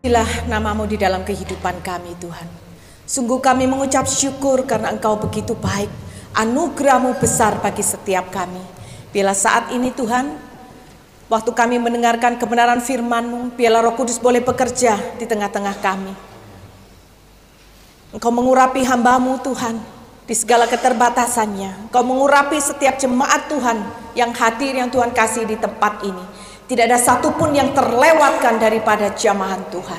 Terpujilah nama-Mu di dalam kehidupan kami, Tuhan. Sungguh kami mengucap syukur karena Engkau begitu baik. Anugerah-Mu besar bagi setiap kami. Biarlah saat ini Tuhan, waktu kami mendengarkan kebenaran firman-Mu, biarlah Roh Kudus boleh bekerja di tengah-tengah kami. Engkau mengurapi hamba-Mu Tuhan di segala keterbatasannya. Engkau mengurapi setiap jemaat Tuhan yang hadir, yang Tuhan kasih di tempat ini. Tidak ada satupun yang terlewatkan daripada jamahan Tuhan.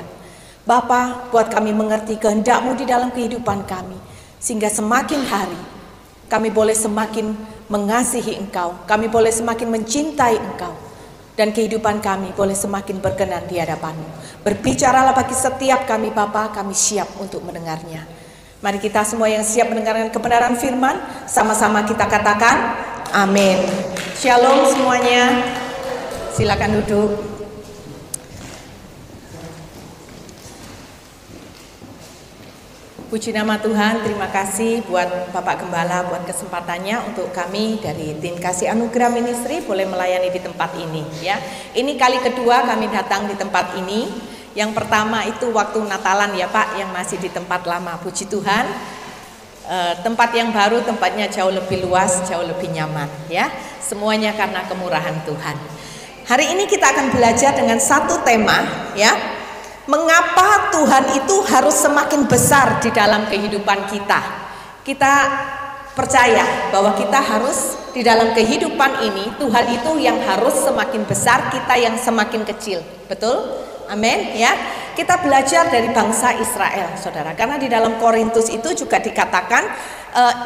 Bapa, buat kami mengerti kehendak-Mu di dalam kehidupan kami. Sehingga semakin hari kami boleh semakin mengasihi Engkau. Kami boleh semakin mencintai Engkau. Dan kehidupan kami boleh semakin berkenan di hadapan-Mu. Berbicaralah bagi setiap kami Bapa, kami siap untuk mendengarnya. Mari kita semua yang siap mendengarkan kebenaran firman, sama-sama kita katakan amin. Shalom semuanya. Silakan duduk. Puji nama Tuhan, terima kasih buat Bapak Gembala buat kesempatannya untuk kami dari tim Kasih Anugerah Ministry boleh melayani di tempat ini ya. Ini kali kedua kami datang di tempat ini. Yang pertama itu waktu Natalan ya Pak, yang masih di tempat lama. Puji Tuhan. Tempat yang baru, tempatnya jauh lebih luas, jauh lebih nyaman ya. Semuanya karena kemurahan Tuhan. Hari ini kita akan belajar dengan satu tema ya. Mengapa Tuhan itu harus semakin besar di dalam kehidupan kita? Kita percaya bahwa kita harus di dalam kehidupan ini Tuhan itu yang harus semakin besar, kita yang semakin kecil. Betul? Amin ya. Kita belajar dari bangsa Israel, Saudara. Karena di dalam Korintus itu juga dikatakan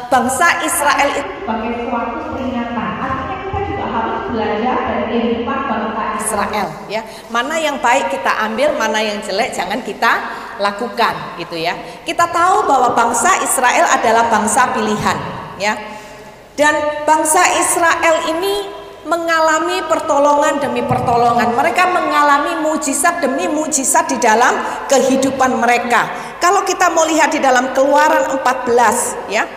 bangsa Israel itu sebagai suatu peringatan. Artinya kita juga harus belajar dari kehidupan bangsa Israel ya. Mana yang baik kita ambil, mana yang jelek jangan kita lakukan gitu ya. Kita tahu bahwa bangsa Israel adalah bangsa pilihan ya. Dan bangsa Israel ini mengalami pertolongan demi pertolongan. Mereka mengalami mujizat demi mujizat di dalam kehidupan mereka. Kalau kita mau lihat di dalam Keluaran 14 ya,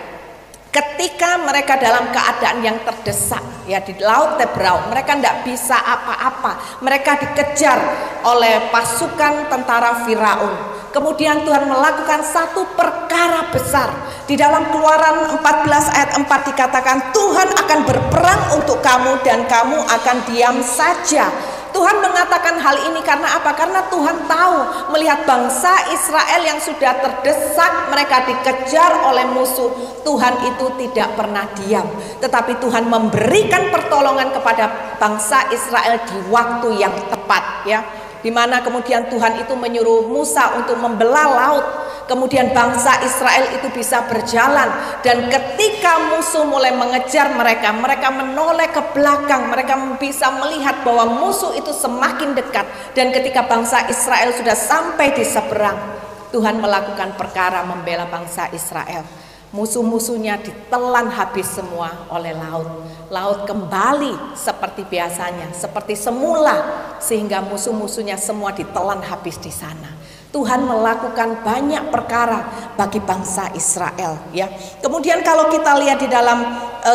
ketika mereka dalam keadaan yang terdesak ya di Laut Tebrau, mereka tidak bisa apa-apa. Mereka dikejar oleh pasukan tentara Firaun. Kemudian Tuhan melakukan satu perkara besar. Di dalam Keluaran 14 ayat 4 dikatakan Tuhan akan berperang untuk kamu dan kamu akan diam saja. Tuhan mengatakan hal ini karena apa? Karena Tuhan tahu melihat bangsa Israel yang sudah terdesak, mereka dikejar oleh musuh. Tuhan itu tidak pernah diam, tetapi Tuhan memberikan pertolongan kepada bangsa Israel di waktu yang tepat ya. Di mana kemudian Tuhan itu menyuruh Musa untuk membelah laut. Kemudian bangsa Israel itu bisa berjalan. Dan ketika musuh mulai mengejar mereka, mereka menoleh ke belakang. Mereka bisa melihat bahwa musuh itu semakin dekat. Dan ketika bangsa Israel sudah sampai di seberang, Tuhan melakukan perkara membela bangsa Israel. Musuh-musuhnya ditelan habis semua oleh laut. Laut kembali seperti biasanya, seperti semula, sehingga musuh-musuhnya semua ditelan habis di sana. Tuhan melakukan banyak perkara bagi bangsa Israel ya. Kemudian kalau kita lihat di dalam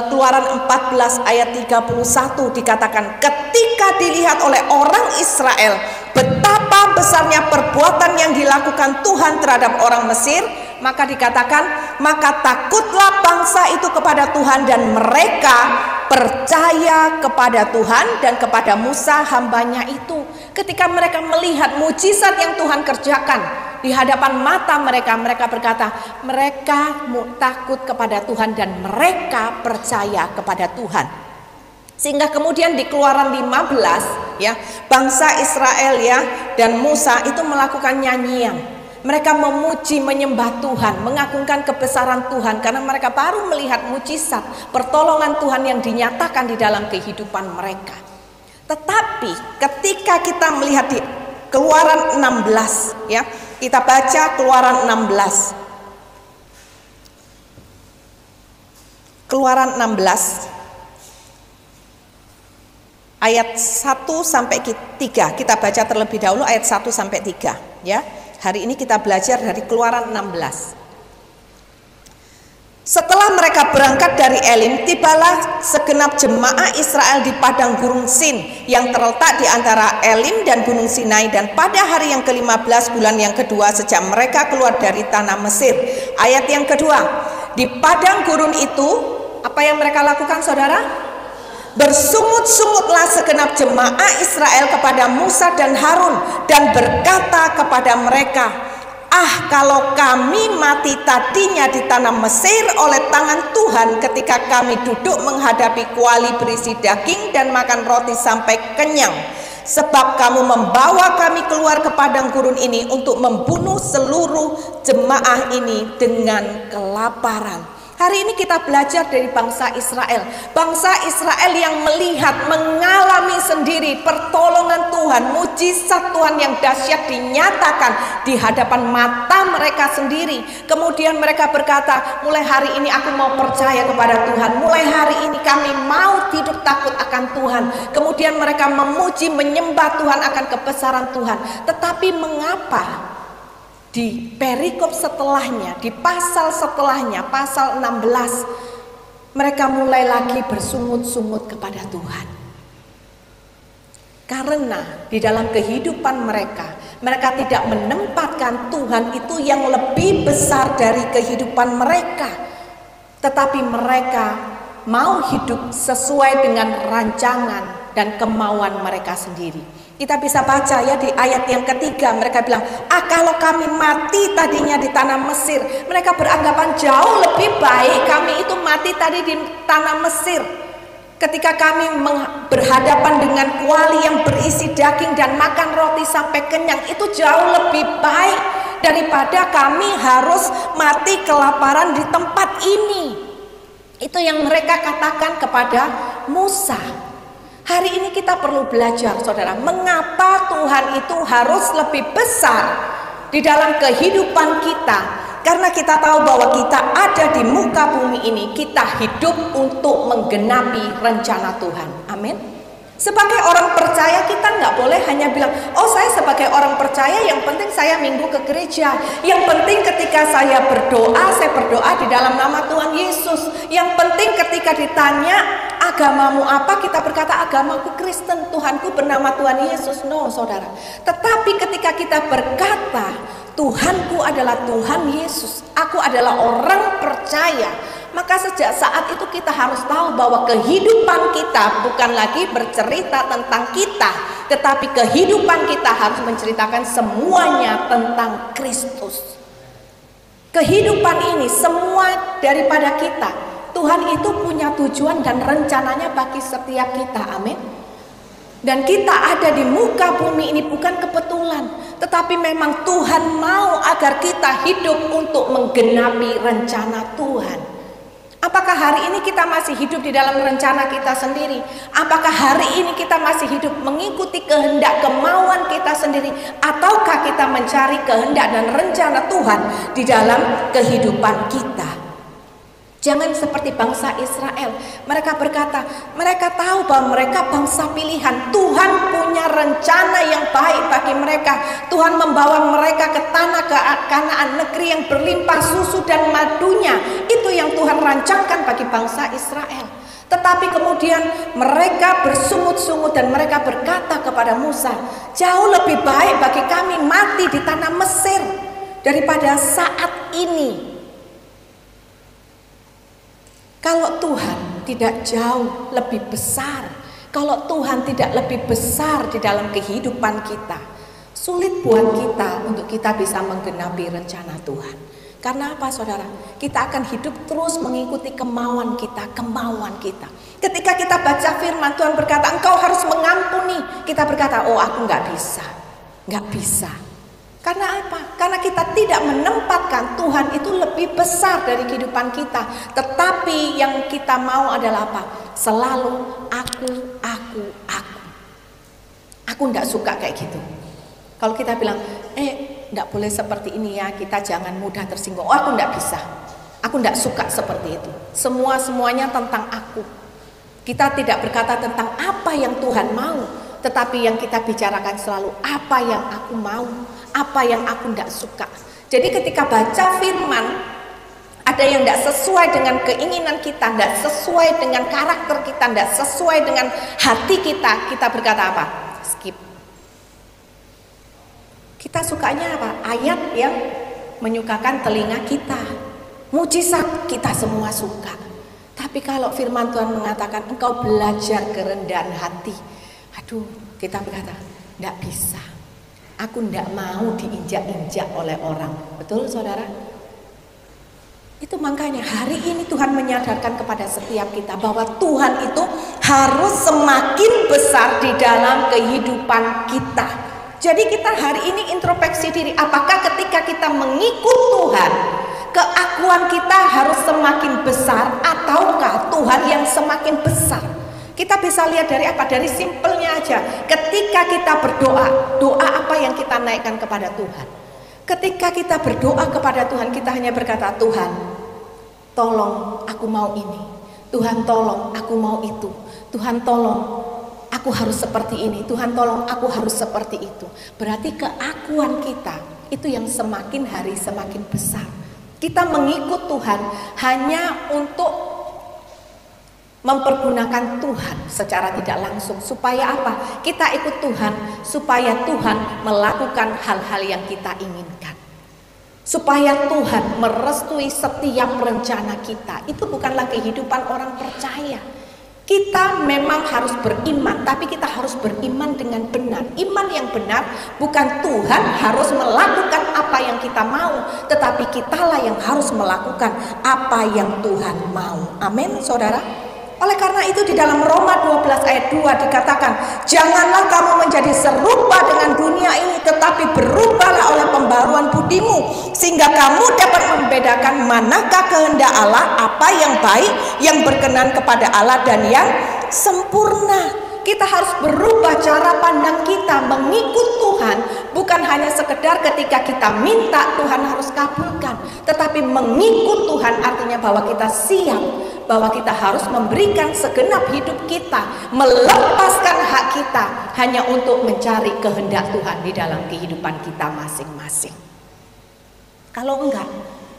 Keluaran 14 ayat 31 dikatakan ketika dilihat oleh orang Israel betapa besarnya perbuatan yang dilakukan Tuhan terhadap orang Mesir, maka dikatakan maka takutlah bangsa itu kepada Tuhan dan mereka percaya kepada Tuhan dan kepada Musa hambanya itu. Ketika mereka melihat mujizat yang Tuhan kerjakan di hadapan mata mereka, mereka berkata mereka takut kepada Tuhan dan mereka percaya kepada Tuhan. Sehingga kemudian di Keluaran 15 ya, bangsa Israel ya dan Musa itu melakukan nyanyian. Mereka memuji, menyembah Tuhan, mengagungkan kebesaran Tuhan karena mereka baru melihat mujizat, pertolongan Tuhan yang dinyatakan di dalam kehidupan mereka. Tetapi ketika kita melihat di Keluaran 16 ya, kita baca Keluaran 16. Keluaran 16 ayat 1 sampai 3. Kita baca terlebih dahulu ayat 1 sampai 3 ya. Hari ini kita belajar dari Keluaran 16. Setelah mereka berangkat dari Elim, tibalah segenap jemaah Israel di padang Gunung Sin yang terletak di antara Elim dan Gunung Sinai, dan pada hari yang ke-15 bulan yang kedua sejak mereka keluar dari tanah Mesir. Ayat yang kedua, di padang gurun itu apa yang mereka lakukan, saudara? Bersungut-sungutlah segenap jemaah Israel kepada Musa dan Harun dan berkata kepada mereka, "Ah, kalau kami mati tadinya di tanah Mesir oleh tangan Tuhan ketika kami duduk menghadapi kuali berisi daging dan makan roti sampai kenyang. Sebab kamu membawa kami keluar ke padang gurun ini untuk membunuh seluruh jemaah ini dengan kelaparan." Hari ini kita belajar dari bangsa Israel. Bangsa Israel yang melihat, mengalami sendiri pertolongan Tuhan, mujizat Tuhan yang dahsyat dinyatakan di hadapan mata mereka sendiri. Kemudian mereka berkata, mulai hari ini aku mau percaya kepada Tuhan. Mulai hari ini kami mau hidup takut akan Tuhan. Kemudian mereka memuji, menyembah Tuhan akan kebesaran Tuhan. Tetapi mengapa di perikop setelahnya, di pasal setelahnya, pasal 16, mereka mulai lagi bersungut-sungut kepada Tuhan? Karena di dalam kehidupan mereka tidak menempatkan Tuhan itu yang lebih besar dari kehidupan mereka, tetapi mereka mau hidup sesuai dengan rancangan dan kemauan mereka sendiri. Kita bisa baca ya di ayat yang ketiga, mereka bilang, "Ah, kalau kami mati tadinya di tanah Mesir." Mereka beranggapan jauh lebih baik kami itu mati tadi di tanah Mesir. Ketika kami berhadapan dengan kuali yang berisi daging dan makan roti sampai kenyang, itu jauh lebih baik daripada kami harus mati kelaparan di tempat ini. Itu yang mereka katakan kepada Musa. Hari ini kita perlu belajar, saudara, mengapa Tuhan itu harus lebih besar di dalam kehidupan kita. Karena kita tahu bahwa kita ada di muka bumi ini, kita hidup untuk menggenapi rencana Tuhan. Amin. Sebagai orang percaya kita nggak boleh hanya bilang, "Oh, saya sebagai orang percaya yang penting saya minggu ke gereja. Yang penting ketika saya berdoa di dalam nama Tuhan Yesus. Yang penting ketika ditanya agamamu apa, kita berkata agamaku Kristen, Tuhanku bernama Tuhan Yesus." No, saudara. Tetapi ketika kita berkata Tuhanku adalah Tuhan Yesus, aku adalah orang percaya, maka sejak saat itu kita harus tahu bahwa kehidupan kita bukan lagi bercerita tentang kita, tetapi kehidupan kita harus menceritakan semuanya tentang Kristus. Kehidupan ini semua daripada kita. Tuhan itu punya tujuan dan rencananya bagi setiap kita. Amin. Dan kita ada di muka bumi ini bukan kebetulan, tetapi memang Tuhan mau agar kita hidup untuk menggenapi rencana Tuhan. Apakah hari ini kita masih hidup di dalam rencana kita sendiri? Apakah hari ini kita masih hidup mengikuti kehendak kemauan kita sendiri? Ataukah kita mencari kehendak dan rencana Tuhan di dalam kehidupan kita? Jangan seperti bangsa Israel. Mereka berkata, mereka tahu bahwa mereka bangsa pilihan. Tuhan punya rencana yang baik bagi mereka. Tuhan membawa mereka ke tanah Kanaan, negeri yang berlimpah susu dan madunya. Itu yang Tuhan rancangkan bagi bangsa Israel. Tetapi kemudian mereka bersungut-sungut dan mereka berkata kepada Musa, "Jauh lebih baik bagi kami mati di tanah Mesir daripada saat ini." Kalau Tuhan tidak jauh lebih besar, kalau Tuhan tidak lebih besar di dalam kehidupan kita, sulit buat kita untuk kita bisa menggenapi rencana Tuhan. Karena apa, saudara? Kita akan hidup terus mengikuti kemauan kita. Ketika kita baca firman Tuhan berkata, "Engkau harus mengampuni," kita berkata, "Oh, aku nggak bisa." Karena apa? Karena kita tidak menempatkan Tuhan itu lebih besar dari kehidupan kita. Tetapi yang kita mau adalah apa? Selalu aku. Aku enggak suka kayak gitu. Kalau kita bilang, enggak boleh seperti ini ya, kita jangan mudah tersinggung. Oh, aku enggak bisa. Aku enggak suka seperti itu. Semuanya tentang aku. Kita tidak berkata tentang apa yang Tuhan mau, tetapi yang kita bicarakan selalu apa yang aku mau, apa yang aku tidak suka. Jadi ketika baca firman, ada yang tidak sesuai dengan keinginan kita, tidak sesuai dengan karakter kita, tidak sesuai dengan hati kita, kita berkata apa? Skip. Kita sukanya apa? Ayat yang menyukakan telinga kita, mujizat kita semua suka. Tapi kalau firman Tuhan mengatakan engkau belajar kerendahan hati, aduh, kita berkata tidak bisa. Aku tidak mau diinjak-injak oleh orang. Betul saudara? Itu makanya hari ini Tuhan menyadarkan kepada setiap kita bahwa Tuhan itu harus semakin besar di dalam kehidupan kita. Jadi kita hari ini introspeksi diri, apakah ketika kita mengikut Tuhan, keakuan kita harus semakin besar ataukah Tuhan yang semakin besar? Kita bisa lihat dari apa? Dari simpelnya aja. Ketika kita berdoa, doa apa yang kita naikkan kepada Tuhan? Ketika kita berdoa kepada Tuhan, kita hanya berkata, Tuhan, tolong aku mau ini. Tuhan tolong aku mau itu. Tuhan tolong aku harus seperti ini. Tuhan tolong aku harus seperti itu. Berarti keakuan kita itu yang semakin hari semakin besar. Kita mengikut Tuhan hanya untuk mempergunakan Tuhan secara tidak langsung. Supaya apa? Kita ikut Tuhan supaya Tuhan melakukan hal-hal yang kita inginkan. Supaya Tuhan merestui setiap rencana kita. Itu bukanlah kehidupan orang percaya. Kita memang harus beriman, tapi kita harus beriman dengan benar. Iman yang benar bukan Tuhan harus melakukan apa yang kita mau, tetapi kitalah yang harus melakukan apa yang Tuhan mau. Amin, saudara. Oleh karena itu di dalam Roma 12 ayat 2 dikatakan, janganlah kamu menjadi serupa dengan dunia ini, tetapi berubahlah oleh pembaruan budimu, sehingga kamu dapat membedakan manakah kehendak Allah, apa yang baik, yang berkenan kepada Allah dan yang sempurna. Kita harus berubah cara pandang kita mengikut Tuhan, bukan hanya sekedar ketika kita minta Tuhan harus kabulkan, tetapi mengikut Tuhan artinya bahwa kita siap, bahwa kita harus memberikan segenap hidup kita, melepaskan hak kita hanya untuk mencari kehendak Tuhan di dalam kehidupan kita masing-masing. Kalau enggak,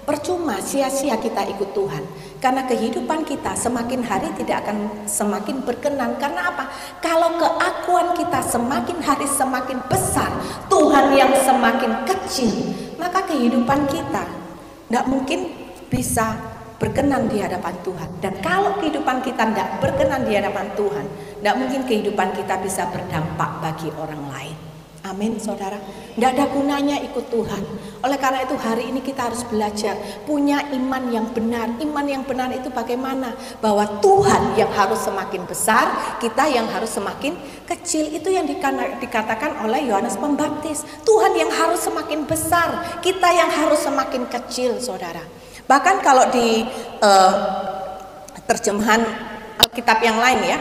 percuma, sia-sia kita ikut Tuhan. Karena kehidupan kita semakin hari tidak akan semakin berkenan. Karena apa? Kalau keakuan kita semakin hari semakin besar, Tuhan yang semakin kecil, maka kehidupan kita tidak mungkin bisa berkenan di hadapan Tuhan. Dan kalau kehidupan kita tidak berkenan di hadapan Tuhan, tidak mungkin kehidupan kita bisa berdampak bagi orang lain. Amin, saudara. Tidak ada gunanya ikut Tuhan. Oleh karena itu hari ini kita harus belajar punya iman yang benar. Iman yang benar itu bagaimana? Bahwa Tuhan yang harus semakin besar, kita yang harus semakin kecil. Itu yang dikatakan oleh Yohanes Pembaptis. Tuhan yang harus semakin besar, kita yang harus semakin kecil, saudara. Bahkan kalau di terjemahan Alkitab yang lain ya,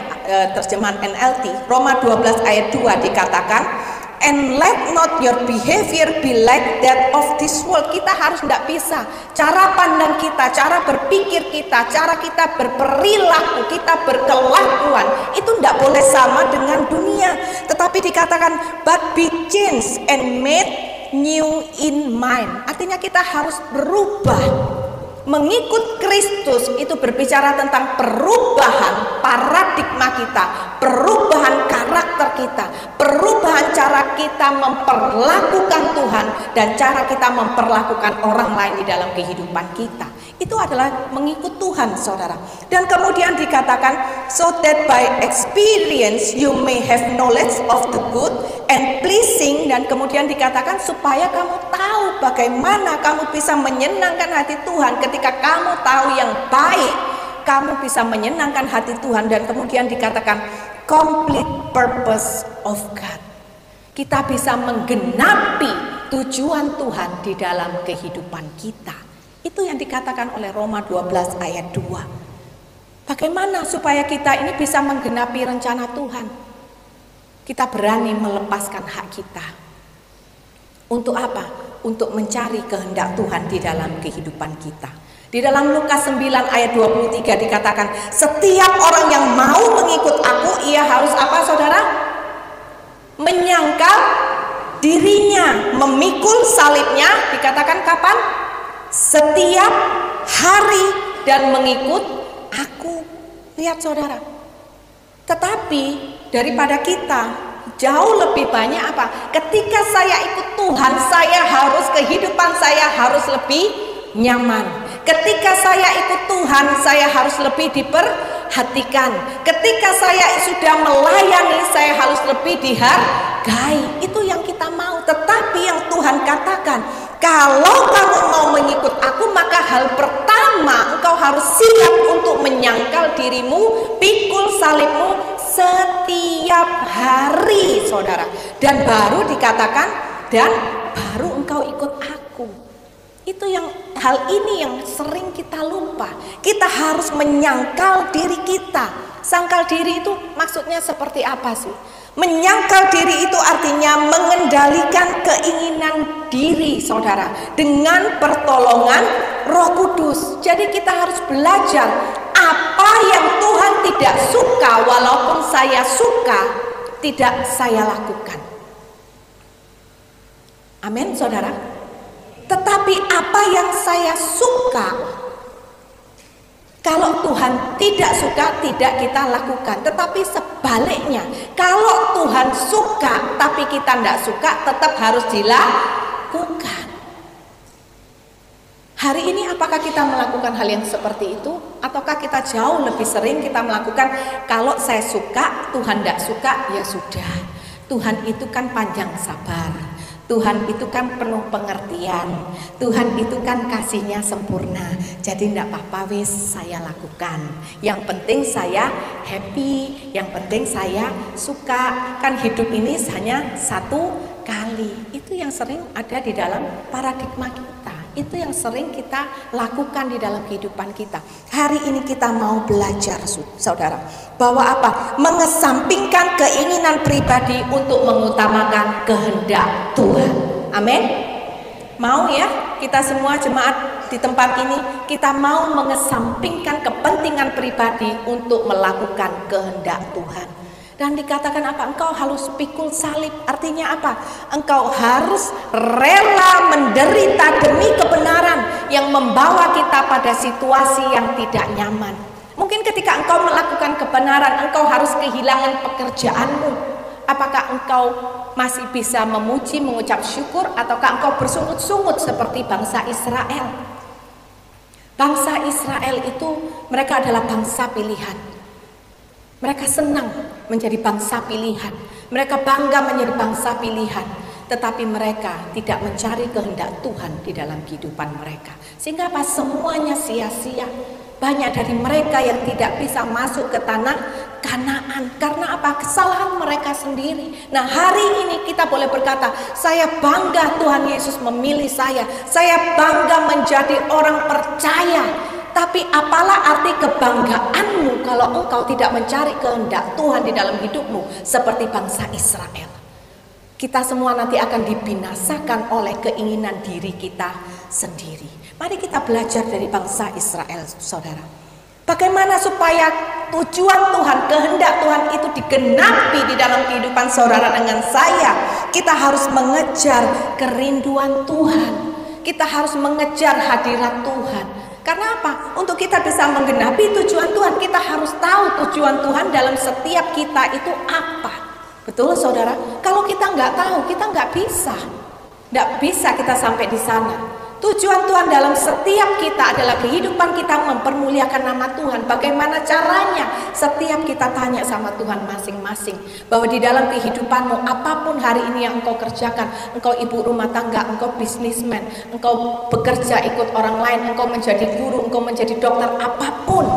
terjemahan NLT, Roma 12 ayat 2 dikatakan, and let not your behavior be like that of this world. Kita harus tidak bisa, cara pandang kita, cara berpikir kita, cara kita berperilaku, kita berkelakuan itu tidak boleh sama dengan dunia. Tetapi dikatakan but be changed and made new in mind. Artinya kita harus berubah. Mengikut Kristus itu berbicara tentang perubahan paradigma kita, perubahan karakter kita, perubahan cara kita memperlakukan Tuhan dan cara kita memperlakukan orang lain di dalam kehidupan kita. Itu adalah mengikut Tuhan, saudara. Dan kemudian dikatakan, so that by experience you may have knowledge of the good and pleasing. Dan kemudian dikatakan supaya kamu tahu bagaimana kamu bisa menyenangkan hati Tuhan. Ketika kamu tahu yang baik, kamu bisa menyenangkan hati Tuhan. Dan kemudian dikatakan complete purpose of God. Kita bisa menggenapi tujuan Tuhan di dalam kehidupan kita. Itu yang dikatakan oleh Roma 12 ayat 2. Bagaimana supaya kita ini bisa menggenapi rencana Tuhan? Kita berani melepaskan hak kita. Untuk apa? Untuk mencari kehendak Tuhan di dalam kehidupan kita. Di dalam Lukas 9 ayat 23 dikatakan, setiap orang yang mau mengikut aku, ia harus apa, saudara? Menyangkal dirinya, memikul salibnya. Dikatakan kapan? setiap hari dan mengikut aku. Lihat saudara. Tetapi daripada kita jauh lebih banyak apa? Ketika saya ikut Tuhan, saya harus kehidupan saya harus lebih nyaman. Ketika saya ikut Tuhan, saya harus lebih diperhatikan. Ketika saya sudah melayani, saya harus lebih dihargai. Itu yang kita mau. Tetapi yang Tuhan katakan, kalau kamu mau mengikut aku, maka hal pertama engkau harus siap untuk menyangkal dirimu, pikul salibmu setiap hari, saudara. Dan baru dikatakan, dan baru engkau ikut aku. Itu yang hal ini yang sering kita lupa. Kita harus menyangkal diri kita. Sangkal diri itu maksudnya seperti apa sih? Menyangkal diri itu artinya mengendalikan keinginan diri, saudara, dengan pertolongan Roh Kudus. Jadi kita harus belajar apa yang Tuhan tidak suka, walaupun saya suka, tidak saya lakukan. Amin, saudara. Tetapi apa yang saya suka, kalau Tuhan tidak suka, tidak kita lakukan. Tetapi sebaliknya, kalau Tuhan suka tapi kita tidak suka, tetap harus dilakukan. Hari ini apakah kita melakukan hal yang seperti itu? Ataukah kita jauh lebih sering kita melakukan, kalau saya suka, Tuhan tidak suka, ya sudah. Tuhan itu kan panjang sabar. Tuhan itu kan penuh pengertian. Tuhan itu kan kasihnya sempurna. Jadi tidak apa-apa wis saya lakukan. Yang penting saya happy. Yang penting saya suka. Kan hidup ini hanya satu kali. Itu yang sering ada di dalam paradigma kita. Itu yang sering kita lakukan di dalam kehidupan kita. Hari ini kita mau belajar, saudara, bahwa apa? Mengesampingkan keinginan pribadi untuk mengutamakan kehendak Tuhan. Amin. Mau ya, kita semua jemaat di tempat ini, kita mau mengesampingkan kepentingan pribadi untuk melakukan kehendak Tuhan. Dan dikatakan apa? Engkau harus pikul salib. Artinya apa? Engkau harus rela menderita demi kebenaran yang membawa kita pada situasi yang tidak nyaman. Mungkin ketika engkau melakukan kebenaran, engkau harus kehilangan pekerjaanmu. Apakah engkau masih bisa memuji, mengucap syukur, ataukah engkau bersungut-sungut seperti bangsa Israel? Bangsa Israel itu, mereka adalah bangsa pilihan. Mereka senang menjadi bangsa pilihan. Mereka bangga menjadi bangsa pilihan. Tetapi mereka tidak mencari kehendak Tuhan di dalam kehidupan mereka. Sehingga apa? Semuanya sia-sia. Banyak dari mereka yang tidak bisa masuk ke tanah Kanaan. Karena apa? Kesalahan mereka sendiri. Nah, hari ini kita boleh berkata, saya bangga Tuhan Yesus memilih saya. Saya bangga menjadi orang percaya. Tapi apalah arti kebanggaanmu kalau engkau tidak mencari kehendak Tuhan di dalam hidupmu seperti bangsa Israel. Kita semua nanti akan dibinasakan oleh keinginan diri kita sendiri. Mari kita belajar dari bangsa Israel, saudara. Bagaimana supaya tujuan Tuhan, kehendak Tuhan itu digenapi di dalam kehidupan saudara dengan saya. Kita harus mengejar kerinduan Tuhan. Kita harus mengejar hadirat Tuhan. Karena apa? Untuk kita bisa menggenapi tujuan Tuhan, kita harus tahu tujuan Tuhan dalam setiap kita itu apa. Betul, saudara? Kalau kita nggak tahu, kita nggak bisa. Nggak bisa kita sampai di sana. Tujuan Tuhan dalam setiap kita adalah kehidupan kita mempermuliakan nama Tuhan. Bagaimana caranya? Setiap kita tanya sama Tuhan masing-masing, bahwa di dalam kehidupanmu, apapun hari ini yang engkau kerjakan, engkau ibu rumah tangga, engkau bisnismen, engkau bekerja ikut orang lain, engkau menjadi guru, engkau menjadi dokter, apapun,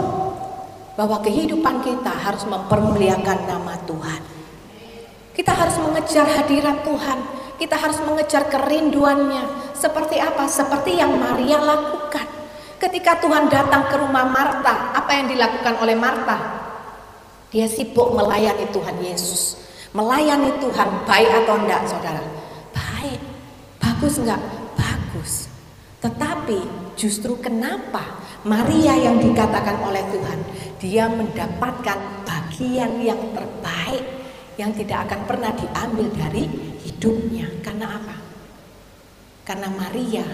bahwa kehidupan kita harus mempermuliakan nama Tuhan. Kita harus mengejar hadirat Tuhan. Kita harus mengejar kerinduannya. Seperti apa? Seperti yang Maria lakukan. Ketika Tuhan datang ke rumah Marta, apa yang dilakukan oleh Marta? Dia sibuk melayani Tuhan Yesus. Melayani Tuhan, baik atau enggak, saudara? Baik. Bagus enggak? Bagus. Tetapi justru kenapa Maria yang dikatakan oleh Tuhan, dia mendapatkan bagian yang terbaik yang tidak akan pernah diambil dari hidupnya. Karena apa? Karena Maria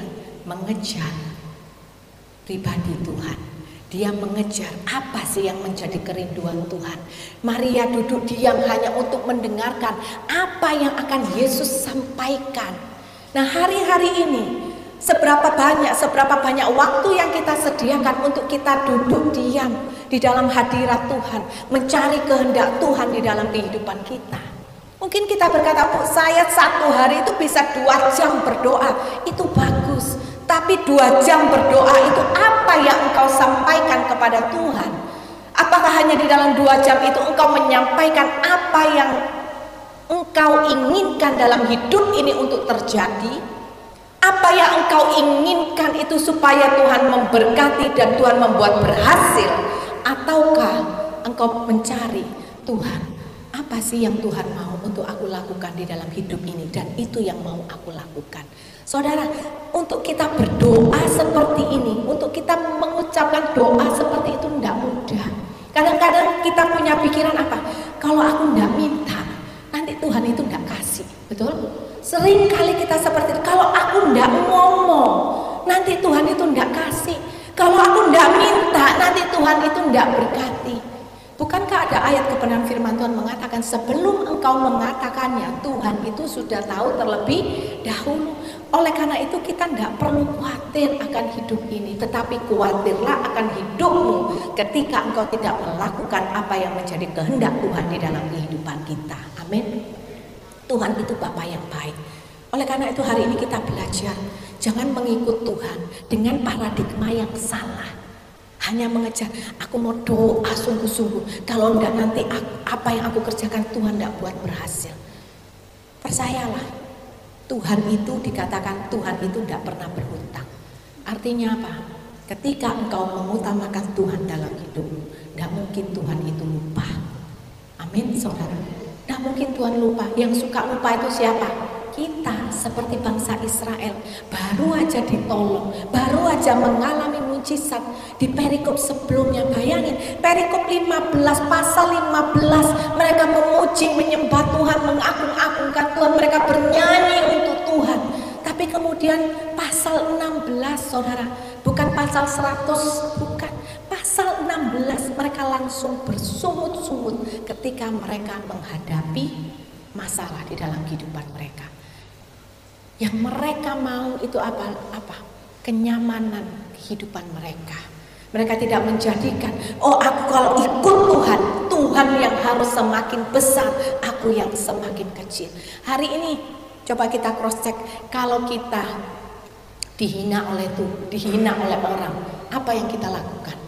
mengejar pribadi Tuhan. Dia mengejar apa sih yang menjadi kerinduan Tuhan. Maria duduk diam hanya untuk mendengarkan apa yang akan Yesus sampaikan. Nah, hari-hari ini seberapa banyak waktu yang kita sediakan untuk kita duduk diam di dalam hadirat Tuhan, mencari kehendak Tuhan di dalam kehidupan kita. Mungkin kita berkata, "Oh, saya satu hari itu bisa 2 jam berdoa." Itu bagus. Tapi 2 jam berdoa itu apa yang engkau sampaikan kepada Tuhan? Apakah hanya di dalam 2 jam itu engkau menyampaikan apa yang engkau inginkan dalam hidup ini untuk terjadi? Apa yang engkau inginkan itu supaya Tuhan memberkati dan Tuhan membuat berhasil? Ataukah engkau mencari, Tuhan, apa sih yang Tuhan mau untuk aku lakukan di dalam hidup ini, dan itu yang mau aku lakukan. Saudara, untuk kita berdoa seperti ini, untuk kita mengucapkan doa seperti itu tidak mudah. Kadang-kadang kita punya pikiran apa? Kalau aku tidak minta, nanti Tuhan itu tidak kasih. Betul? Sering kali kita seperti itu. Kalau aku tidak ngomong, nanti Tuhan itu tidak kasih. Kalau aku tidak minta, nanti Tuhan itu tidak berkati. Bukankah ada ayat kebenaran firman Tuhan mengatakan sebelum engkau mengatakannya, Tuhan itu sudah tahu terlebih dahulu. Oleh karena itu kita tidak perlu khawatir akan hidup ini, tetapi khawatirlah akan hidupmu ketika engkau tidak melakukan apa yang menjadi kehendak Tuhan di dalam kehidupan kita. Amin. Tuhan itu Bapa yang baik. Oleh karena itu hari ini kita belajar, jangan mengikut Tuhan dengan paradigma yang salah. Hanya mengejar, aku mau doa sungguh-sungguh, kalau enggak nanti apa yang aku kerjakan Tuhan enggak buat berhasil. Percayalah, Tuhan itu dikatakan Tuhan itu enggak pernah berhutang. Artinya apa? Ketika engkau mengutamakan Tuhan dalam hidupmu, enggak mungkin Tuhan itu lupa. Amin, saudara. Enggak mungkin Tuhan lupa. Yang suka lupa itu siapa? Kita seperti bangsa Israel, baru aja ditolong, baru aja mengalami mujizat. Di perikop sebelumnya, bayangin perikop 15, pasal 15, mereka memuji, menyembah Tuhan, mengagung-agungkan Tuhan, mereka bernyanyi untuk Tuhan. Tapi kemudian pasal 16, saudara, bukan pasal 100, bukan, pasal 16 mereka langsung bersungut-sungut ketika mereka menghadapi masalah di dalam kehidupan mereka. Yang mereka mau itu apa? Kenyamanan kehidupan mereka. Mereka tidak menjadikan, oh aku kalau ikut Tuhan, Tuhan yang harus semakin besar, aku yang semakin kecil. Hari ini coba kita cross check, kalau kita dihina oleh orang, apa yang kita lakukan?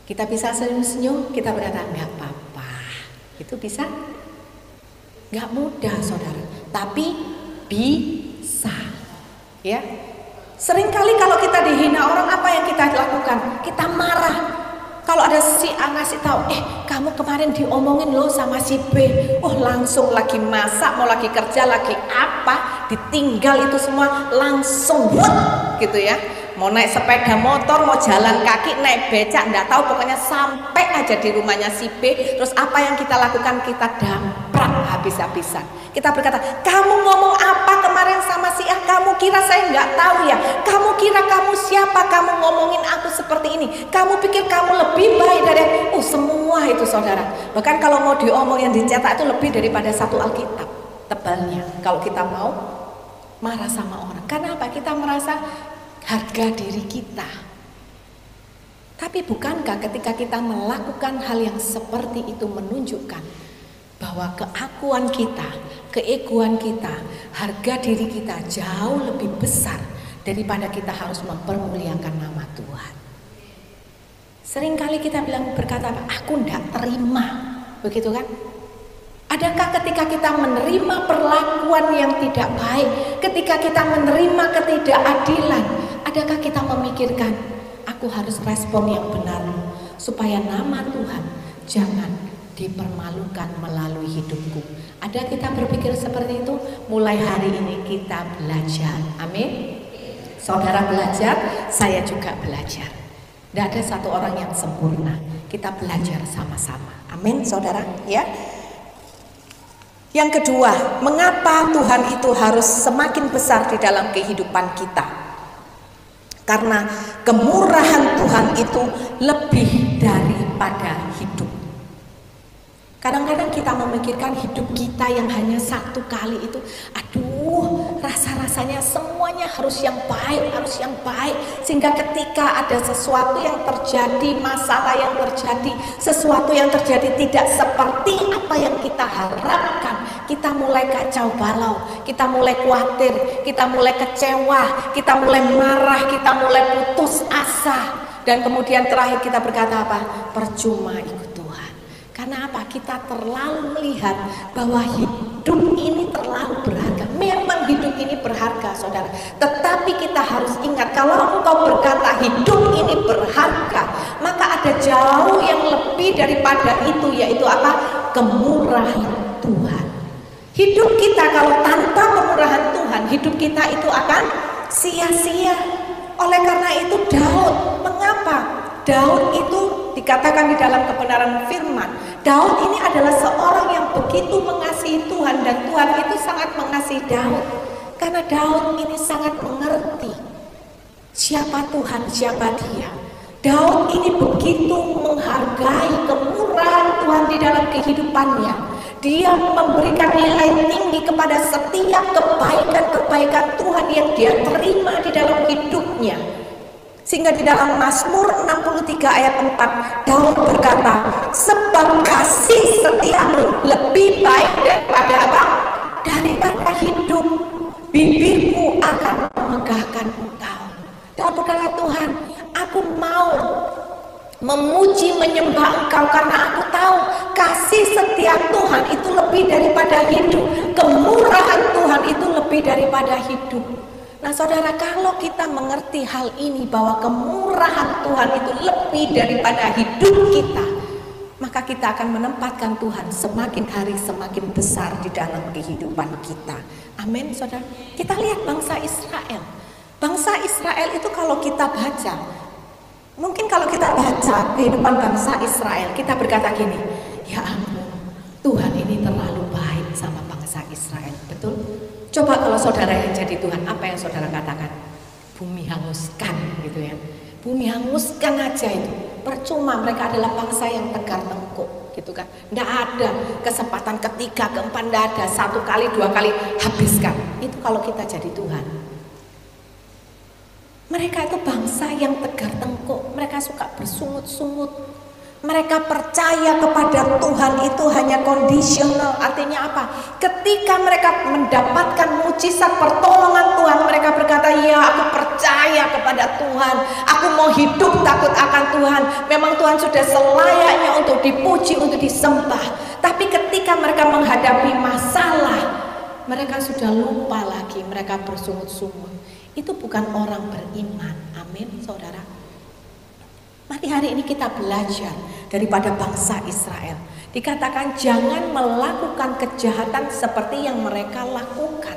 Kita bisa senyum-senyum, kita berkata nggak apa-apa. Itu bisa? Nggak mudah, saudara, tapi bisa. Ya, seringkali kalau kita dihina orang, apa yang kita lakukan? Kita marah. Kalau ada si A ngasih tahu, kamu kemarin diomongin loh sama si B, langsung lagi masak, mau lagi kerja, lagi apa, ditinggal itu semua, langsung gitu ya. Mau naik sepeda motor, mau jalan kaki, naik becak, enggak tahu, pokoknya sampai aja di rumahnya si B. Terus apa yang kita lakukan? Kita damprak habis-habisan. Kita berkata, kamu ngomong apa kemarin sama si A? Kamu kira saya enggak tahu ya? Kamu kira kamu siapa? Kamu ngomongin aku seperti ini? Kamu pikir kamu lebih baik dari semua itu, saudara. Bahkan kalau mau diomong yang dicetak itu lebih daripada satu Alkitab tebalnya. Kalau kita mau marah sama orang, karena apa? Kita merasa harga diri kita. Tapi bukankah ketika kita melakukan hal yang seperti itu menunjukkan bahwa keakuan kita, keegoan kita, harga diri kita jauh lebih besar daripada kita harus mempermuliakan nama Tuhan. Seringkali kita berkata, aku tidak terima, begitu kan? Adakah ketika kita menerima perlakuan yang tidak baik, ketika kita menerima ketidakadilan, adakah kita memikirkan, aku harus respon yang benar supaya nama Tuhan jangan dipermalukan melalui hidupku? Ada kita berpikir seperti itu? Mulai hari ini kita belajar. Amin. Saudara belajar, saya juga belajar. Tidak ada satu orang yang sempurna. Kita belajar sama-sama. Amin, saudara. Ya. Yang kedua, mengapa Tuhan itu harus semakin besar di dalam kehidupan kita? Karena kemurahan Tuhan itu lebih daripada hidup. Kadang-kadang kita memikirkan hidup kita yang hanya satu kali itu, aduh, rasa-rasanya semuanya harus yang baik, sehingga ketika ada sesuatu yang terjadi, masalah yang terjadi, sesuatu yang terjadi tidak seperti apa yang kita harapkan, kita mulai kacau balau, kita mulai khawatir, kita mulai kecewa, kita mulai marah, kita mulai putus asa, dan kemudian terakhir kita berkata apa? Percuma ikut Tuhan. Karena apa? Kita terlalu melihat bahwa hidup ini terlalu berharga. Memang hidup ini berharga, saudara. Tetapi kita harus ingat, kalau engkau berkata hidup ini berharga, maka ada jauh yang lebih daripada itu, yaitu apa? Kemurahan Tuhan. Hidup kita kalau tanpa kemurahan Tuhan, hidup kita itu akan sia-sia. Oleh karena itu Daud, mengapa? Daud itu dikatakan di dalam kebenaran firman, Daud ini adalah seorang yang begitu mengasihi Tuhan, dan Tuhan itu sangat mengasihi Daud. Karena Daud ini sangat mengerti siapa Tuhan, siapa dia. Daud ini begitu menghargai kemurahan Tuhan di dalam kehidupannya. Dia memberikan nilai tinggi kepada setiap kebaikan-kebaikan Tuhan yang dia terima di dalam hidupnya. Sehingga di dalam Mazmur 63 ayat 4, Daud berkata, sebab kasih setiamu lebih baik daripada apa? Daripada hidup. Bibirku akan memegahkan engkau. Daud berkata, Tuhan, aku mau memuji menyembah engkau karena aku tahu kasih setia Tuhan itu lebih daripada hidup. Kemurahan Tuhan itu lebih daripada hidup. Nah saudara, kalau kita mengerti hal ini bahwa kemurahan Tuhan itu lebih daripada hidup kita, maka kita akan menempatkan Tuhan semakin hari semakin besar di dalam kehidupan kita. Amin saudara. Kita lihat bangsa Israel. Bangsa Israel itu kalau kita baca, mungkin kalau kita baca kehidupan bangsa Israel, kita berkata gini, ya ampun, Tuhan ini terlalu baik sama bangsa Israel. Betul? Coba kalau saudara yang jadi Tuhan, apa yang saudara katakan? Bumi hanguskan gitu ya. Bumi hanguskan aja itu. Percuma, mereka adalah bangsa yang tegar tengkuk gitu kan. Nggak ada kesempatan ketiga, keempat, nggak ada. Satu kali, dua kali, habiskan. Itu kalau kita jadi Tuhan. Mereka itu bangsa yang tegar tengkuk. Mereka suka bersungut-sungut. Mereka percaya kepada Tuhan itu hanya kondisional. Artinya apa? Ketika mereka mendapatkan mujizat pertolongan Tuhan, mereka berkata, ya aku percaya kepada Tuhan, aku mau hidup takut akan Tuhan. Memang Tuhan sudah selayaknya untuk dipuji, untuk disembah. Tapi ketika mereka menghadapi masalah, mereka sudah lupa lagi, mereka bersungut-sungut. Itu bukan orang beriman. Amin saudara. Mari hari ini kita belajar daripada bangsa Israel. Dikatakan jangan melakukan kejahatan seperti yang mereka lakukan.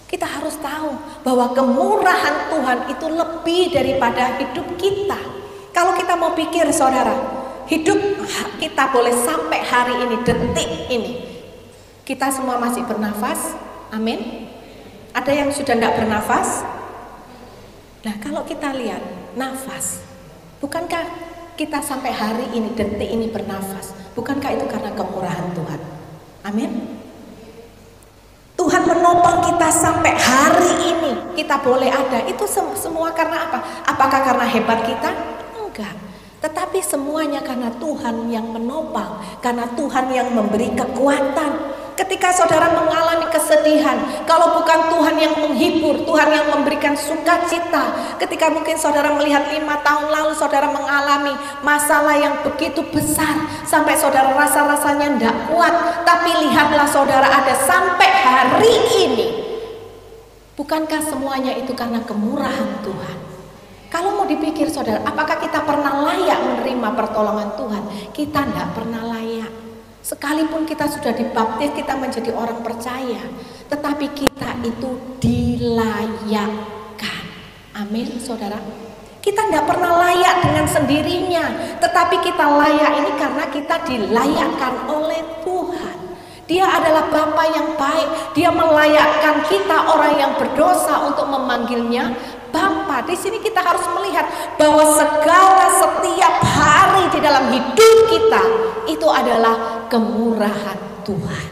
Kita harus tahu bahwa kemurahan Tuhan itu lebih daripada hidup kita. Kalau kita mau pikir saudara, hidup kita boleh sampai hari ini, detik ini, kita semua masih bernafas. Amin. Ada yang sudah tidak bernafas? Nah kalau kita lihat nafas, bukankah kita sampai hari ini, detik ini bernafas? Bukankah itu karena kemurahan Tuhan? Amin. Tuhan menopang kita sampai hari ini, kita boleh ada. Itu semua karena apa? Apakah karena hebat kita? Enggak. Tetapi semuanya karena Tuhan yang menopang, karena Tuhan yang memberi kekuatan. Ketika saudara mengalami kesedihan, kalau bukan Tuhan yang menghibur, Tuhan yang memberikan sukacita. Ketika mungkin saudara melihat 5 tahun lalu saudara mengalami masalah yang begitu besar, sampai saudara rasa-rasanya tidak kuat. Tapi lihatlah saudara, ada sampai hari ini. Bukankah semuanya itu karena kemurahan Tuhan? Kalau mau dipikir saudara, apakah kita pernah layak menerima pertolongan Tuhan? Kita tidak pernah layak. Sekalipun kita sudah dibaptis, kita menjadi orang percaya, tetapi kita itu dilayakkan. Amin saudara. Kita tidak pernah layak dengan sendirinya, tetapi kita layak ini karena kita dilayakkan oleh Tuhan. Dia adalah Bapa yang baik. Dia melayakkan kita orang yang berdosa untuk memanggilnya Bapa. Di sini kita harus melihat bahwa segala setiap hari di dalam hidup kita itu adalah kemurahan Tuhan.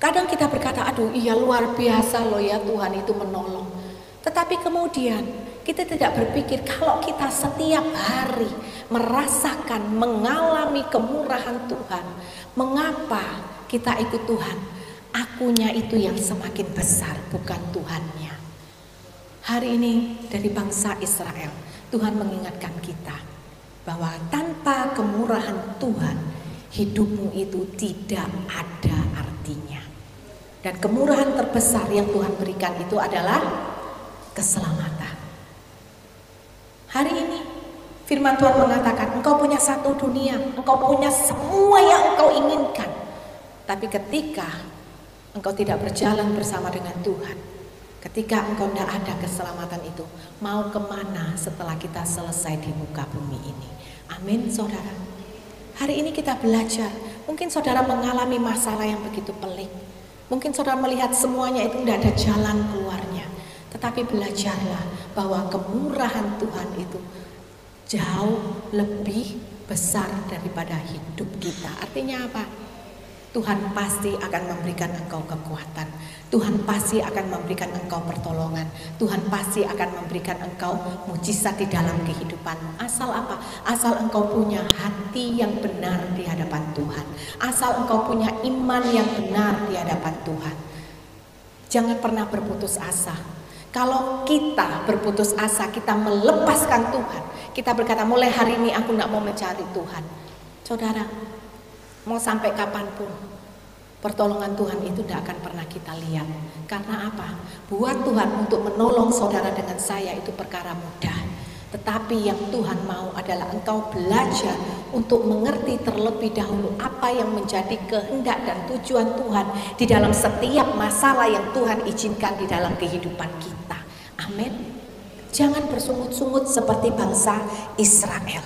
Kadang kita berkata, aduh iya luar biasa loh ya Tuhan itu menolong. Tetapi kemudian kita tidak berpikir kalau kita setiap hari merasakan, mengalami kemurahan Tuhan, mengapa kita ikut Tuhan? Akunya itu yang semakin besar, bukan Tuhannya. Hari ini dari bangsa Israel, Tuhan mengingatkan kita bahwa tanpa kemurahan Tuhan, hidupmu itu tidak ada artinya. Dan kemurahan terbesar yang Tuhan berikan itu adalah keselamatan. Hari ini firman Tuhan mengatakan, engkau punya satu dunia, engkau punya semua yang engkau inginkan. Tapi ketika engkau tidak berjalan bersama dengan Tuhan, ketika engkau tidak ada keselamatan itu, mau kemana setelah kita selesai di muka bumi ini? Amin, saudara. Hari ini kita belajar. Mungkin saudara mengalami masalah yang begitu pelik. Mungkin saudara melihat semuanya itu tidak ada jalan keluarnya. Tetapi belajarlah bahwa kemurahan Tuhan itu jauh lebih besar daripada hidup kita. Artinya apa? Tuhan pasti akan memberikan engkau kekuatan. Tuhan pasti akan memberikan engkau pertolongan. Tuhan pasti akan memberikan engkau mujizat di dalam kehidupanmu. Asal apa? Asal engkau punya hati yang benar di hadapan Tuhan. Asal engkau punya iman yang benar di hadapan Tuhan. Jangan pernah berputus asa. Kalau kita berputus asa, kita melepaskan Tuhan, kita berkata mulai hari ini aku tidak mau mencari Tuhan. Saudara, mau sampai kapanpun pertolongan Tuhan itu tidak akan pernah kita lihat. Karena apa? Buat Tuhan untuk menolong saudara dengan saya itu perkara mudah. Tetapi yang Tuhan mau adalah engkau belajar untuk mengerti terlebih dahulu apa yang menjadi kehendak dan tujuan Tuhan di dalam setiap masalah yang Tuhan izinkan di dalam kehidupan kita. Amin. Jangan bersungut-sungut seperti bangsa Israel.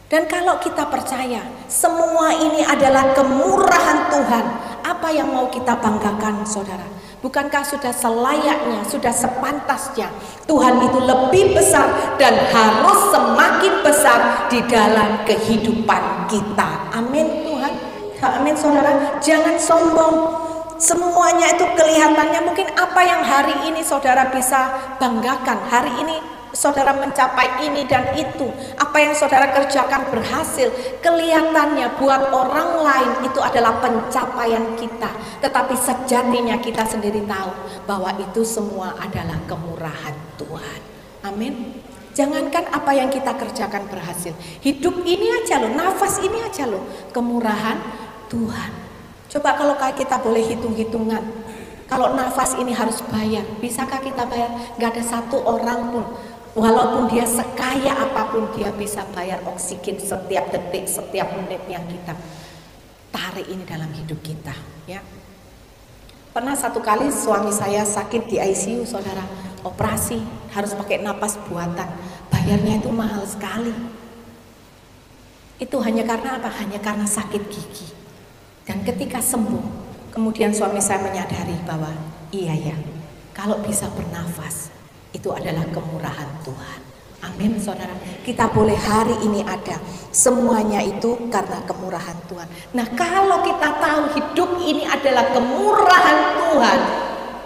Dan kalau kita percaya semua ini adalah kemurahan Tuhan, apa yang mau kita banggakan, saudara? Bukankah sudah selayaknya, sudah sepantasnya Tuhan itu lebih besar dan harus semakin besar di dalam kehidupan kita. Amin Tuhan. Amin saudara. Jangan sombong. Semuanya itu kelihatannya mungkin apa yang hari ini saudara bisa banggakan. Hari ini saudara mencapai ini dan itu. Apa yang saudara kerjakan berhasil. Kelihatannya buat orang lain itu adalah pencapaian kita. Tetapi sejatinya kita sendiri tahu bahwa itu semua adalah kemurahan Tuhan. Amin. Jangankan apa yang kita kerjakan berhasil. Hidup ini aja loh, nafas ini aja loh, kemurahan Tuhan. Coba kalau kita boleh hitung-hitungan. Kalau nafas ini harus bayar, bisakah kita bayar? Gak ada satu orang pun, walaupun dia sekaya apapun, dia bisa bayar oksigen setiap detik, setiap menit yang kita tarik ini dalam hidup kita. Ya. Pernah satu kali suami saya sakit di ICU, saudara, operasi, harus pakai napas buatan, bayarnya itu mahal sekali. Itu hanya karena apa? Hanya karena sakit gigi. Dan ketika sembuh, kemudian suami saya menyadari bahwa iya ya, kalau bisa bernafas itu adalah kemurahan Tuhan. Amin saudara. Kita boleh hari ini ada, semuanya itu karena kemurahan Tuhan. Nah kalau kita tahu hidup ini adalah kemurahan Tuhan,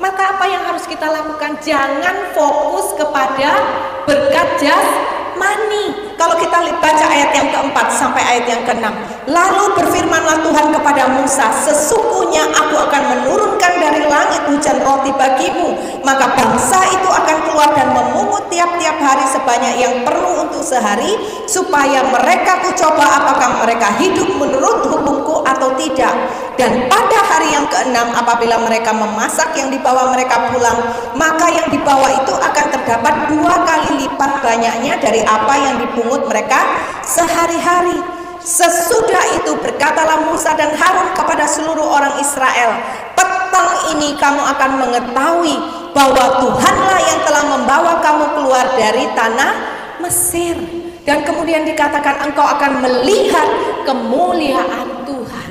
maka apa yang harus kita lakukan? Jangan fokus kepada berkat jasmani. Kalau kita baca ayat yang keempat sampai ayat yang keenam, lalu berfirmanlah Tuhan kepada Musa, sesungguhnya aku akan menurunkan dari langit hujan roti bagimu, maka bangsa itu akan keluar dan memungut tiap-tiap hari sebanyak yang perlu untuk sehari, supaya mereka kucoba apakah mereka hidup menurut hukumku atau tidak. Dan pada hari yang keenam apabila mereka memasak yang dibawa mereka pulang, maka yang dibawa itu akan terdapat 2 kali lipat banyaknya dari apa yang dipungut mereka sehari-hari. Sesudah itu berkatalah Musa dan Harun kepada seluruh orang Israel, petang ini kamu akan mengetahui bahwa Tuhanlah yang telah membawa kamu keluar dari tanah Mesir. Dan kemudian dikatakan engkau akan melihat kemuliaan Tuhan.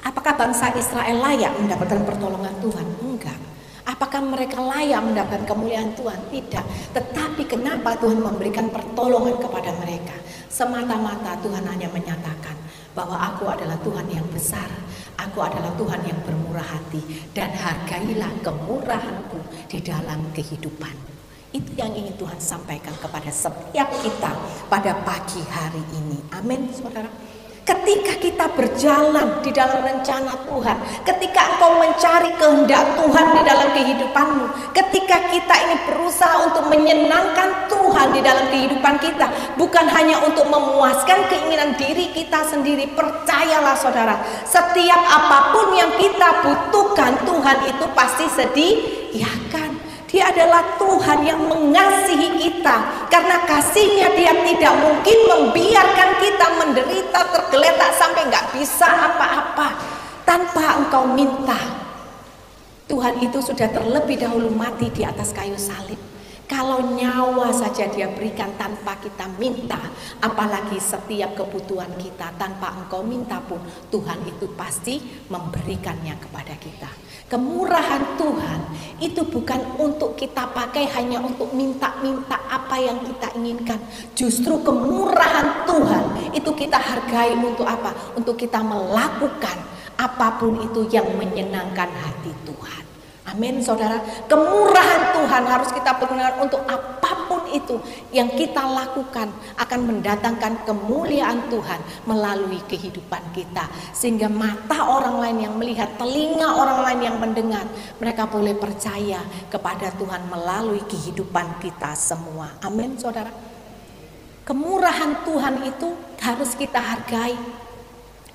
Apakah bangsa Israel layak mendapatkan pertolongan Tuhan? Enggak. Apakah mereka layak mendapatkan kemuliaan Tuhan? Tidak. Tetapi kenapa Tuhan memberikan pertolongan kepada mereka? Semata-mata Tuhan hanya menyatakan bahwa aku adalah Tuhan yang besar, aku adalah Tuhan yang bermurah hati, dan hargailah kemurahanku di dalam kehidupan. Itu yang ingin Tuhan sampaikan kepada setiap kita pada pagi hari ini. Amin, saudara. Ketika kita berjalan di dalam rencana Tuhan, ketika engkau mencari kehendak Tuhan di dalam kehidupanmu, ketika kita ini berusaha untuk menyenangkan Tuhan di dalam kehidupan kita, bukan hanya untuk memuaskan keinginan diri kita sendiri. Percayalah saudara, setiap apapun yang kita butuhkan, Tuhan itu pasti sediakan. Dia adalah Tuhan yang mengasihi kita. Karena kasihnya Dia tidak mungkin membiarkan kita menderita, tergeletak sampai nggak bisa apa-apa tanpa engkau minta. Tuhan itu sudah terlebih dahulu mati di atas kayu salib. Kalau nyawa saja Dia berikan tanpa kita minta, apalagi setiap kebutuhan kita tanpa engkau minta pun, Tuhan itu pasti memberikannya kepada kita. Kemurahan Tuhan itu bukan untuk kita pakai hanya untuk minta-minta apa yang kita inginkan. Justru kemurahan Tuhan itu kita hargai untuk apa? Untuk kita melakukan apapun itu yang menyenangkan hati Tuhan. Amin, saudara. Kemurahan Tuhan harus kita pergunakan untuk apapun itu yang kita lakukan akan mendatangkan kemuliaan Tuhan melalui kehidupan kita, sehingga mata orang lain yang melihat, telinga orang lain yang mendengar, mereka boleh percaya kepada Tuhan melalui kehidupan kita semua. Amin, saudara. Kemurahan Tuhan itu harus kita hargai.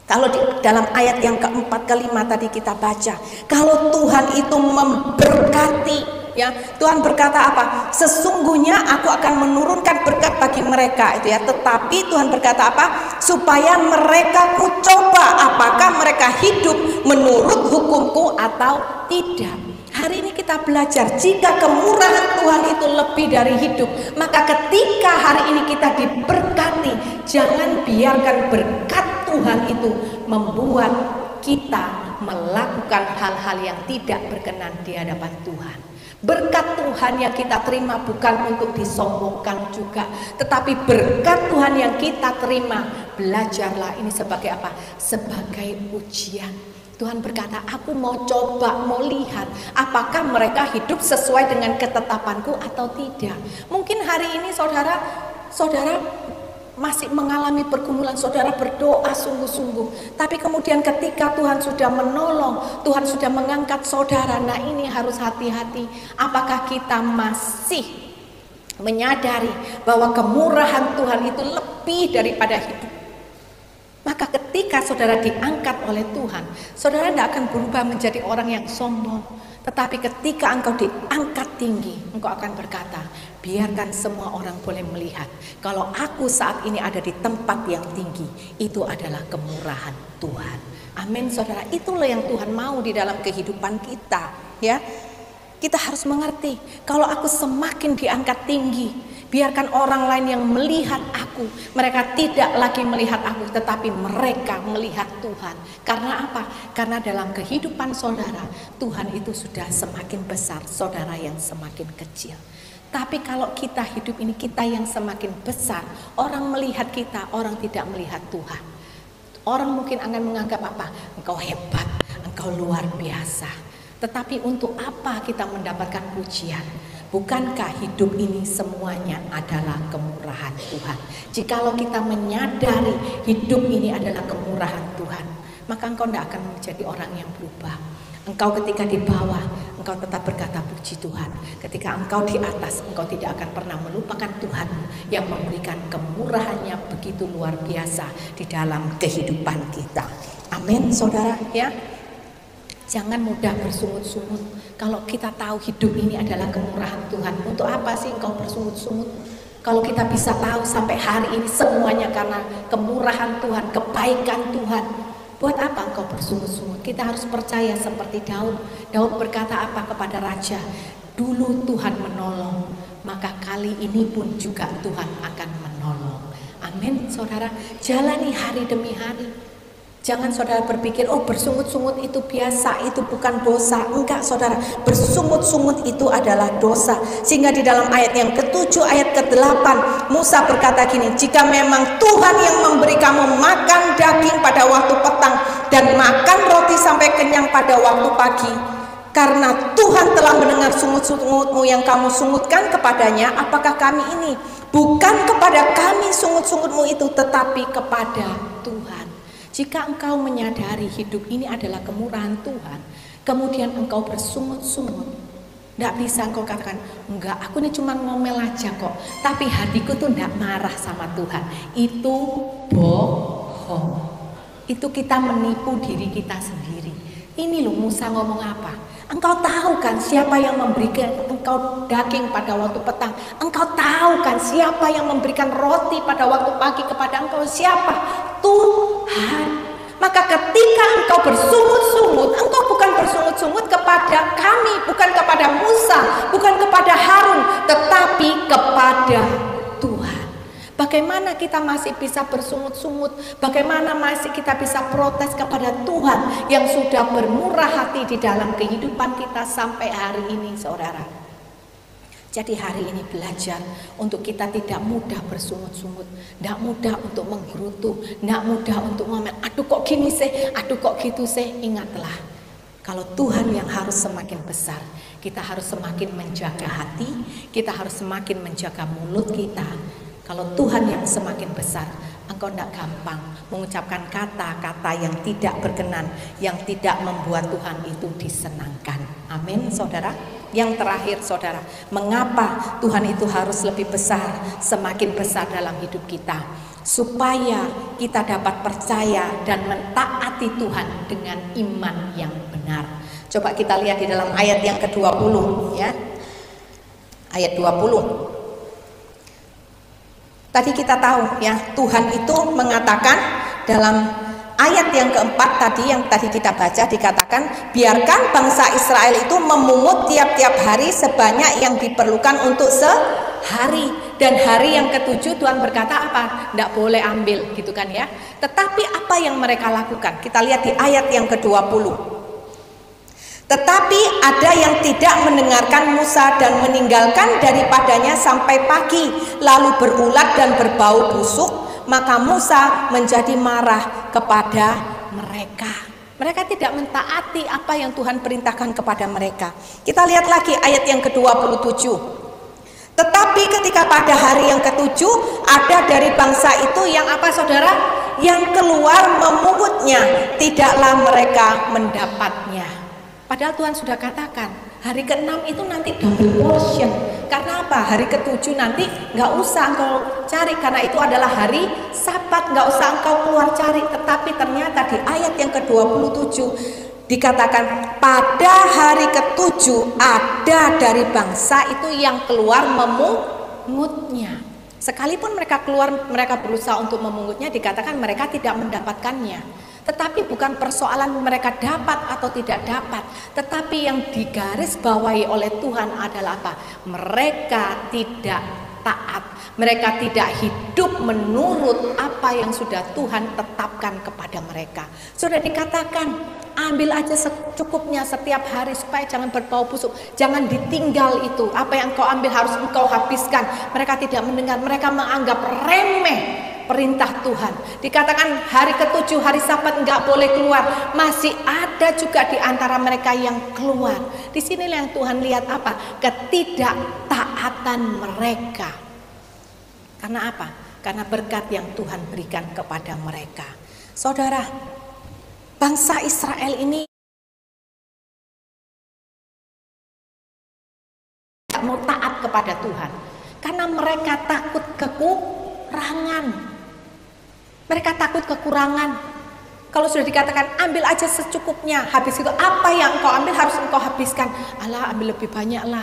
Kalau di dalam ayat yang keempat, kelima tadi kita baca, kalau Tuhan itu memberkati, ya, Tuhan berkata apa? Sesungguhnya aku akan menurunkan berkat bagi mereka, itu ya. Tetapi Tuhan berkata apa? Supaya mereka kucoba apakah mereka hidup menurut hukumku atau tidak. Hari ini kita belajar, jika kemurahan Tuhan itu lebih dari hidup, maka ketika hari ini kita diberkati, jangan biarkan berkat Tuhan itu membuat kita melakukan hal-hal yang tidak berkenan di hadapan Tuhan. Berkat Tuhan yang kita terima bukan untuk disombongkan juga, tetapi berkat Tuhan yang kita terima, belajarlah ini sebagai apa? Sebagai ujian. Tuhan berkata, aku mau coba, mau lihat apakah mereka hidup sesuai dengan ketetapanku atau tidak. Mungkin hari ini saudara masih mengalami pergumulan, saudara berdoa sungguh-sungguh, tapi kemudian ketika Tuhan sudah menolong, Tuhan sudah mengangkat saudara, nah ini harus hati-hati. Apakah kita masih menyadari bahwa kemurahan Tuhan itu lebih daripada hidup? Maka ketika saudara diangkat oleh Tuhan, saudara tidak akan berubah menjadi orang yang sombong. Tetapi ketika engkau diangkat tinggi, engkau akan berkata, biarkan semua orang boleh melihat kalau aku saat ini ada di tempat yang tinggi, itu adalah kemurahan Tuhan. Amin, saudara. Itulah yang Tuhan mau di dalam kehidupan kita, ya. Kita harus mengerti, kalau aku semakin diangkat tinggi, biarkan orang lain yang melihat aku. Mereka tidak lagi melihat aku, tetapi mereka melihat Tuhan. Karena apa? Karena dalam kehidupan saudara, Tuhan itu sudah semakin besar, saudara yang semakin kecil. Tapi kalau kita hidup ini, kita yang semakin besar, orang melihat kita, orang tidak melihat Tuhan. Orang mungkin akan menganggap apa? Engkau hebat, engkau luar biasa. Tetapi untuk apa kita mendapatkan pujian? Bukankah hidup ini semuanya adalah kemurahan Tuhan? Jikalau kita menyadari hidup ini adalah kemurahan Tuhan, maka engkau tidak akan menjadi orang yang berubah. Engkau ketika di bawah, engkau tetap berkata puji Tuhan. Ketika engkau di atas, engkau tidak akan pernah melupakan Tuhan yang memberikan kemurahannya begitu luar biasa di dalam kehidupan kita. Amin, saudara, ya. Jangan mudah bersungut-sungut. Kalau kita tahu hidup ini adalah kemurahan Tuhan, untuk apa sih engkau bersungut-sungut? Kalau kita bisa tahu sampai hari ini semuanya karena kemurahan Tuhan, kebaikan Tuhan, buat apa engkau bersungut-sungut? Kita harus percaya seperti Daud. Daud berkata apa kepada raja? Dulu Tuhan menolong, maka kali ini pun juga Tuhan akan menolong. Amin, saudara. Jalani hari demi hari. Jangan saudara berpikir, oh bersungut-sungut itu biasa, itu bukan dosa. Enggak saudara, bersungut-sungut itu adalah dosa. Sehingga di dalam ayat yang ke-7, ayat ke-8, Musa berkata gini, jika memang Tuhan yang memberi kamu makan daging pada waktu petang dan makan roti sampai kenyang pada waktu pagi, karena Tuhan telah mendengar sungut-sungutmu yang kamu sungutkan kepadanya, apakah kami ini? Bukan kepada kami sungut-sungutmu itu, tetapi kepada Tuhan. Jika engkau menyadari hidup ini adalah kemurahan Tuhan, kemudian engkau bersungut-sungut, tidak bisa engkau katakan, enggak, aku ini cuma ngomel aja kok, tapi hatiku tuh tidak marah sama Tuhan. Itu bohong. Itu kita menipu diri kita sendiri. Ini loh Musa ngomong apa? Engkau tahu kan siapa yang memberikan engkau daging pada waktu petang? Engkau tahu kan siapa yang memberikan roti pada waktu pagi kepada engkau? Siapa? Tuhan. Maka ketika engkau bersungut-sungut, engkau bukan bersungut-sungut kepada kami, bukan kepada Musa, bukan kepada Harun, tetapi kepada Tuhan. Bagaimana kita masih bisa bersungut-sungut? Bagaimana masih kita bisa protes kepada Tuhan yang sudah bermurah hati di dalam kehidupan kita sampai hari ini, saudara? Jadi hari ini belajar untuk kita tidak mudah bersungut-sungut, tidak mudah untuk menggerutu, tidak mudah untuk ngomel, aduh kok gini sih, aduh kok gitu sih. Ingatlah, kalau Tuhan yang harus semakin besar, kita harus semakin menjaga hati, kita harus semakin menjaga mulut kita. Kalau Tuhan yang semakin besar, engkau tidak gampang mengucapkan kata-kata yang tidak berkenan, yang tidak membuat Tuhan itu disenangkan. Amin, saudara. Yang terakhir, saudara, mengapa Tuhan itu harus lebih besar, semakin besar dalam hidup kita? Supaya kita dapat percaya dan mentaati Tuhan dengan iman yang benar. Coba kita lihat di dalam ayat yang ke-20 ya. Ayat 20. Tadi kita tahu ya, Tuhan itu mengatakan dalam ayat yang keempat tadi yang tadi kita baca, dikatakan biarkan bangsa Israel itu memungut tiap-tiap hari sebanyak yang diperlukan untuk sehari. Dan hari yang ke-7 Tuhan berkata apa? Tidak boleh ambil gitu kan ya. Tetapi apa yang mereka lakukan? Kita lihat di ayat yang ke-20. Tetapi ada yang tidak mendengarkan Musa dan meninggalkan daripadanya sampai pagi, lalu berulat dan berbau busuk. Maka Musa menjadi marah kepada mereka. Mereka tidak mentaati apa yang Tuhan perintahkan kepada mereka. Kita lihat lagi ayat yang ke-27. Tetapi ketika pada hari yang ke-7 ada dari bangsa itu yang apa saudara? Yang keluar memungutnya, tidaklah mereka mendapatnya. Padahal Tuhan sudah katakan hari ke-6 itu nanti double portion. Karena apa? Hari ke-7 nanti nggak usah engkau cari, karena itu adalah hari Sabat, nggak usah engkau keluar cari. Tetapi ternyata di ayat yang ke-27 dikatakan pada hari ke-7 ada dari bangsa itu yang keluar memungutnya. Sekalipun mereka keluar, mereka berusaha untuk memungutnya, dikatakan mereka tidak mendapatkannya. Tetapi bukan persoalan mereka dapat atau tidak dapat, tetapi yang digarisbawahi oleh Tuhan adalah apa? Mereka tidak taat, mereka tidak hidup menurut apa yang sudah Tuhan tetapkan kepada mereka. Sudah dikatakan, ambil aja secukupnya setiap hari supaya jangan berbau busuk, jangan ditinggal itu. Apa yang kau ambil harus engkau habiskan. Mereka tidak mendengar, mereka menganggap remeh perintah Tuhan. Dikatakan hari ke-7 hari Sabat enggak boleh keluar. Masih ada juga di antara mereka yang keluar. Di sinilah yang Tuhan lihat apa? Ketidaktaatan mereka. Karena apa? Karena berkat yang Tuhan berikan kepada mereka. Saudara, bangsa Israel ini tidak mau taat kepada Tuhan karena mereka takut kekurangan. Mereka takut kekurangan. Kalau sudah dikatakan ambil aja secukupnya, habis itu apa yang engkau ambil harus engkau habiskan. Alah, ambil lebih banyak lah.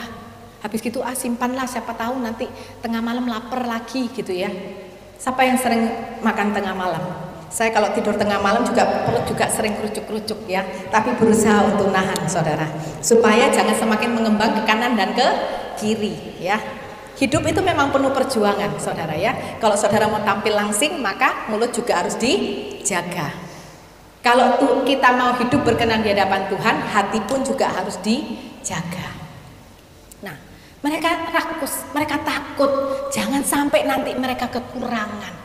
Habis gitu simpanlah, siapa tahu nanti tengah malam lapar lagi gitu ya. Siapa yang sering makan tengah malam? Saya kalau tidur tengah malam juga perut juga sering kerucuk-kerucuk ya. Tapi berusaha untuk nahan saudara, supaya jangan semakin mengembang ke kanan dan ke kiri ya. Hidup itu memang penuh perjuangan saudara ya. Kalau saudara mau tampil langsing, maka mulut juga harus dijaga. Kalau kita mau hidup berkenan di hadapan Tuhan, hati pun juga harus dijaga. Nah, mereka rakus, mereka takut, jangan sampai nanti mereka kekurangan.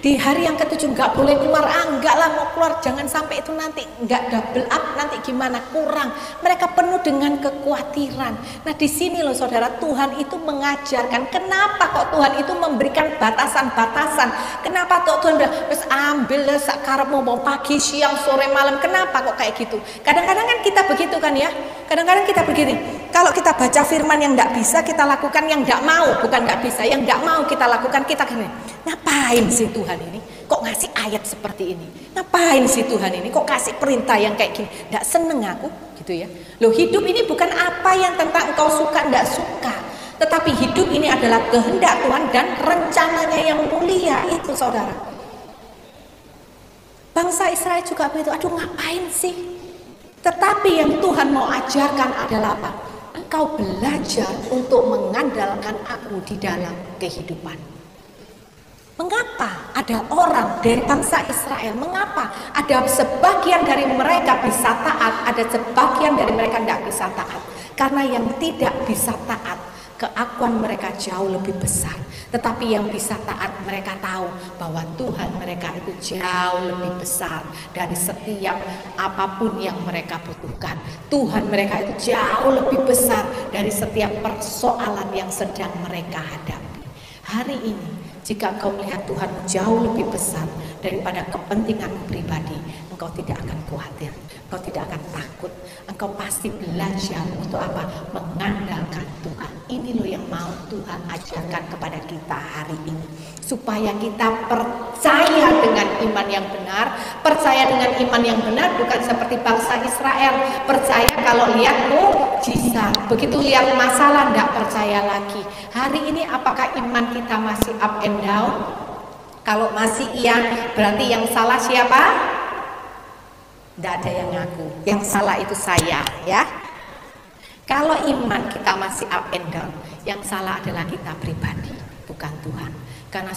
Di hari yang ke-7 nggak boleh keluar, enggak lah mau keluar, jangan sampai itu nanti nggak double up, nanti gimana, kurang. Mereka penuh dengan kekhawatiran. Nah di sini loh saudara, Tuhan itu mengajarkan kenapa kok Tuhan itu memberikan batasan-batasan. Kenapa kok Tuhan bilang, terus ambil sekarang mau pagi, siang, sore, malam. Kenapa kok kayak gitu? Kadang-kadang kan kita begitu kan ya. Kadang-kadang kita begini, kalau kita baca firman yang nggak bisa kita lakukan, yang nggak mau, bukan nggak bisa, yang nggak mau kita lakukan, kita gini, ngapain sih Tuhan ini kok ngasih ayat seperti ini, ngapain sih Tuhan ini kok kasih perintah yang kayak gini, nggak seneng aku gitu ya. Loh, hidup ini bukan apa yang tentang engkau suka nggak suka, tetapi hidup ini adalah kehendak Tuhan dan rencananya yang mulia itu saudara. Bangsa Israel juga begitu, aduh ngapain sih. Tetapi yang Tuhan mau ajarkan adalah apa? Engkau belajar untuk mengandalkan aku di dalam kehidupan. Mengapa ada orang dari bangsa Israel? Mengapa ada sebagian dari mereka bisa taat, ada sebagian dari mereka tidak bisa taat? Karena yang tidak bisa taat, keakuan mereka jauh lebih besar. Tetapi yang bisa taat, mereka tahu bahwa Tuhan mereka itu jauh lebih besar dari setiap apapun yang mereka butuhkan. Tuhan mereka itu jauh lebih besar dari setiap persoalan yang sedang mereka hadapi. Hari ini, jika engkau melihat Tuhan jauh lebih besar daripada kepentinganmu pribadi, engkau tidak akan khawatir, engkau tidak akan takut, engkau pasti belajar untuk apa? Mengandalkan Tuhan. Ini loh yang mau Tuhan ajarkan kepada kita hari ini, supaya kita percaya dengan iman yang benar. Percaya dengan iman yang benar bukan seperti bangsa Israel, percaya kalau lihat mukjizat, begitu lihat masalah tidak percaya lagi. Hari ini apakah iman kita masih up and down? Kalau masih iya, berarti yang salah siapa? Tidak ada yang ngaku, yang salah itu saya ya. Kalau iman kita masih up and down, yang salah adalah kita pribadi, bukan Tuhan. Karena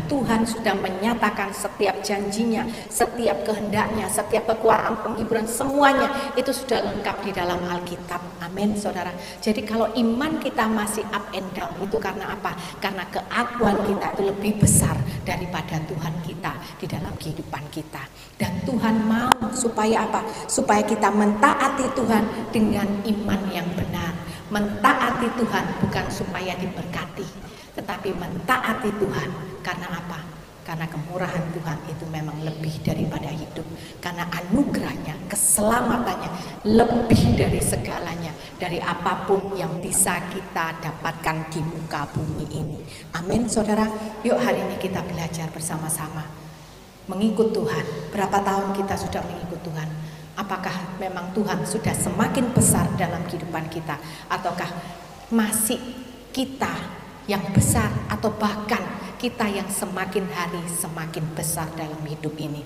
Tuhan sudah menyatakan setiap janjinya, setiap kehendaknya, setiap kekuatan penghiburan, semuanya itu sudah lengkap di dalam Alkitab. Amin saudara. Jadi kalau iman kita masih up and down, itu karena apa? Karena keakuan kita itu lebih besar daripada Tuhan kita di dalam kehidupan kita. Dan Tuhan mau supaya apa? Supaya kita mentaati Tuhan dengan iman yang benar. Mentaati Tuhan bukan supaya diberkati, tetapi mentaati Tuhan karena apa? Karena kemurahan Tuhan itu memang lebih daripada hidup. Karena anugerahnya, keselamatannya lebih dari segalanya, dari apapun yang bisa kita dapatkan di muka bumi ini. Amin saudara. Yuk hari ini kita belajar bersama-sama mengikut Tuhan. Berapa tahun kita sudah mengikut Tuhan? Apakah memang Tuhan sudah semakin besar dalam kehidupan kita, ataukah masih kita yang besar, atau bahkan kita yang semakin hari semakin besar dalam hidup ini?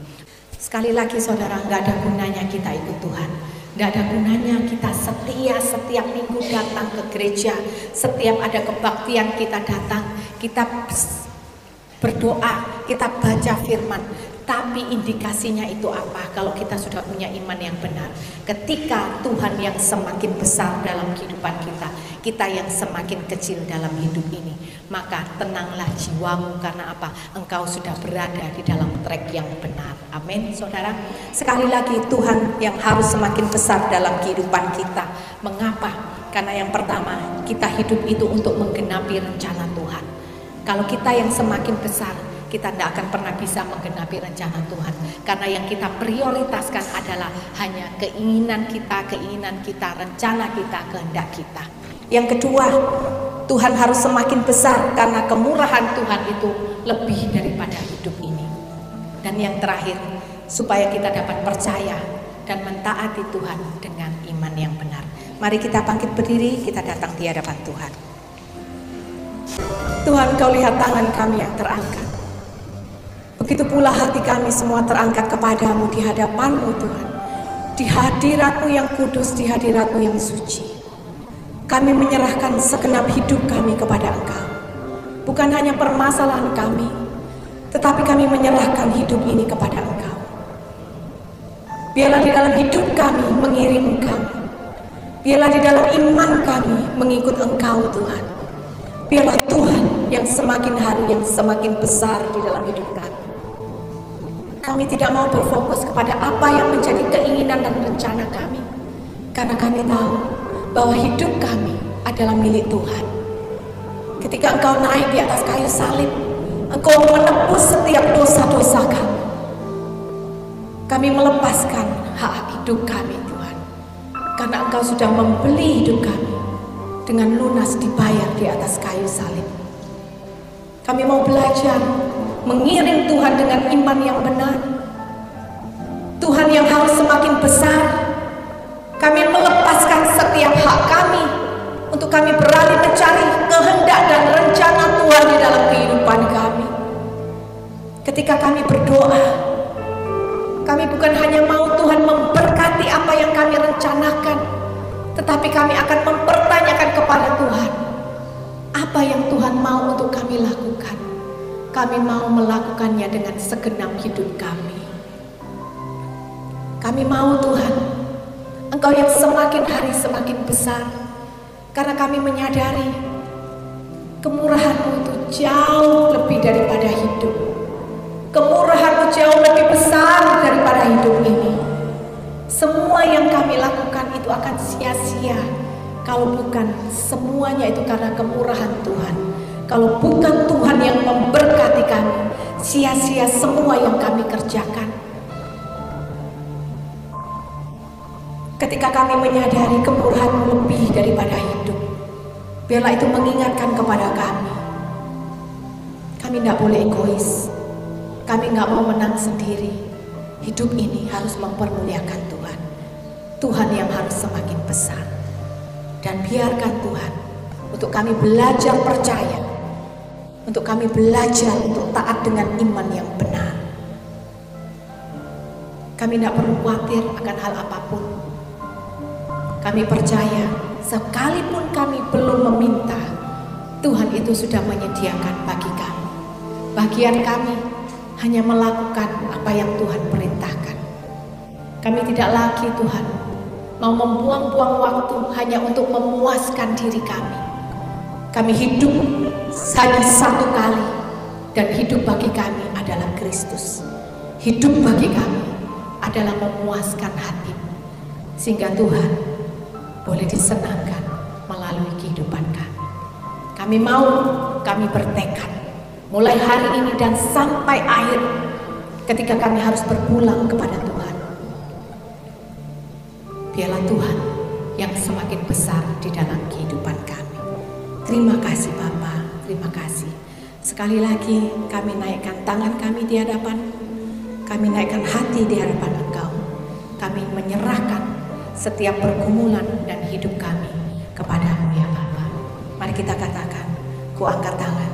Sekali lagi saudara, nggak ada gunanya kita ikut Tuhan, nggak ada gunanya kita setia setiap minggu datang ke gereja, setiap ada kebaktian kita datang, kita berdoa, kita baca firman. Tapi indikasinya itu apa? Kalau kita sudah punya iman yang benar, ketika Tuhan yang semakin besar dalam kehidupan kita, kita yang semakin kecil dalam hidup ini, maka tenanglah jiwamu. Karena apa? Engkau sudah berada di dalam track yang benar. Amin saudara. Sekali lagi, Tuhan yang harus semakin besar dalam kehidupan kita. Mengapa? Karena yang pertama, kita hidup itu untuk menggenapi rencana Tuhan. Kalau kita yang semakin besar, kita tidak akan pernah bisa menggenapi rencana Tuhan. Karena yang kita prioritaskan adalah hanya keinginan kita, rencana kita, kehendak kita. Yang kedua, Tuhan harus semakin besar karena kemurahan Tuhan itu lebih daripada hidup ini. Dan yang terakhir, supaya kita dapat percaya dan mentaati Tuhan dengan iman yang benar. Mari kita bangkit berdiri, kita datang di hadapan Tuhan. Tuhan, Kau lihat tangan kami yang terangkat. Begitu pula hati kami semua terangkat kepadamu di hadapan-Mu Tuhan. Di hadirat-Mu yang kudus, di hadirat-Mu yang suci. Kami menyerahkan segenap hidup kami kepada Engkau. Bukan hanya permasalahan kami, tetapi kami menyerahkan hidup ini kepada Engkau. Biarlah di dalam hidup kami mengiring Engkau. Biarlah di dalam iman kami mengikut Engkau, Tuhan. Biarlah Tuhan yang semakin hari yang semakin besar di dalam hidup kami. Kami tidak mau berfokus kepada apa yang menjadi keinginan dan rencana kami, karena kami tahu bahwa hidup kami adalah milik Tuhan. Ketika Engkau naik di atas kayu salib, Engkau menebus setiap dosa-dosa kami. Kami melepaskan hak hidup kami, Tuhan, karena Engkau sudah membeli hidup kami dengan lunas dibayar di atas kayu salib. Kami mau belajar mengiring Tuhan dengan iman yang benar. Tuhan yang harus semakin besar. Kami melepaskan setiap hak kami untuk kami beralih mencari kehendak dan rencana Tuhan di dalam kehidupan kami. Ketika kami berdoa, kami bukan hanya mau Tuhan memberkati apa yang kami rencanakan, tetapi kami akan mempertanyakan kepada Tuhan, apa yang Tuhan mau untuk kami lakukan. Kami mau melakukannya dengan segenap hidup kami. Kami mau Tuhan, Engkau yang semakin hari semakin besar, karena kami menyadari kemurahan-Mu itu jauh lebih daripada hidup. Kemurahan-Mu jauh lebih besar daripada hidup ini. Semua yang kami lakukan itu akan sia-sia kalau bukan semuanya itu karena kemurahan Tuhan. Kalau bukan Tuhan yang memberkati kami, sia-sia semua yang kami kerjakan. Ketika kami menyadari kemurahan-Mu lebih daripada hidup, biarlah itu mengingatkan kepada kami. Kami tidak boleh egois. Kami nggak mau menang sendiri. Hidup ini harus mempermuliakan Tuhan. Tuhan yang harus semakin besar. Dan biarkan Tuhan untuk kami belajar percaya, untuk kami belajar untuk taat dengan iman yang benar. Kami tidak perlu khawatir akan hal apapun. Kami percaya sekalipun kami belum meminta, Tuhan itu sudah menyediakan bagi kami. Bagian kami hanya melakukan apa yang Tuhan perintahkan. Kami tidak lagi, Tuhan, mau membuang-buang waktu hanya untuk memuaskan diri kami. Kami hidup hanya satu kali, dan hidup bagi kami adalah Kristus. Hidup bagi kami adalah memuaskan hati, sehingga Tuhan boleh disenangkan melalui kehidupan kami. Kami mau, kami bertekad mulai hari ini dan sampai akhir, ketika kami harus berpulang kepada Tuhan. Biarlah Tuhan yang semakin besar di dalam kehidupan kami. Terima kasih Bapa, terima kasih. Sekali lagi kami naikkan tangan kami di hadapan, kami naikkan hati di hadapan Engkau. Kami menyerahkan setiap pergumulan dan hidup kami kepada-Mu ya Bapa. Mari kita katakan, ku angkat tangan.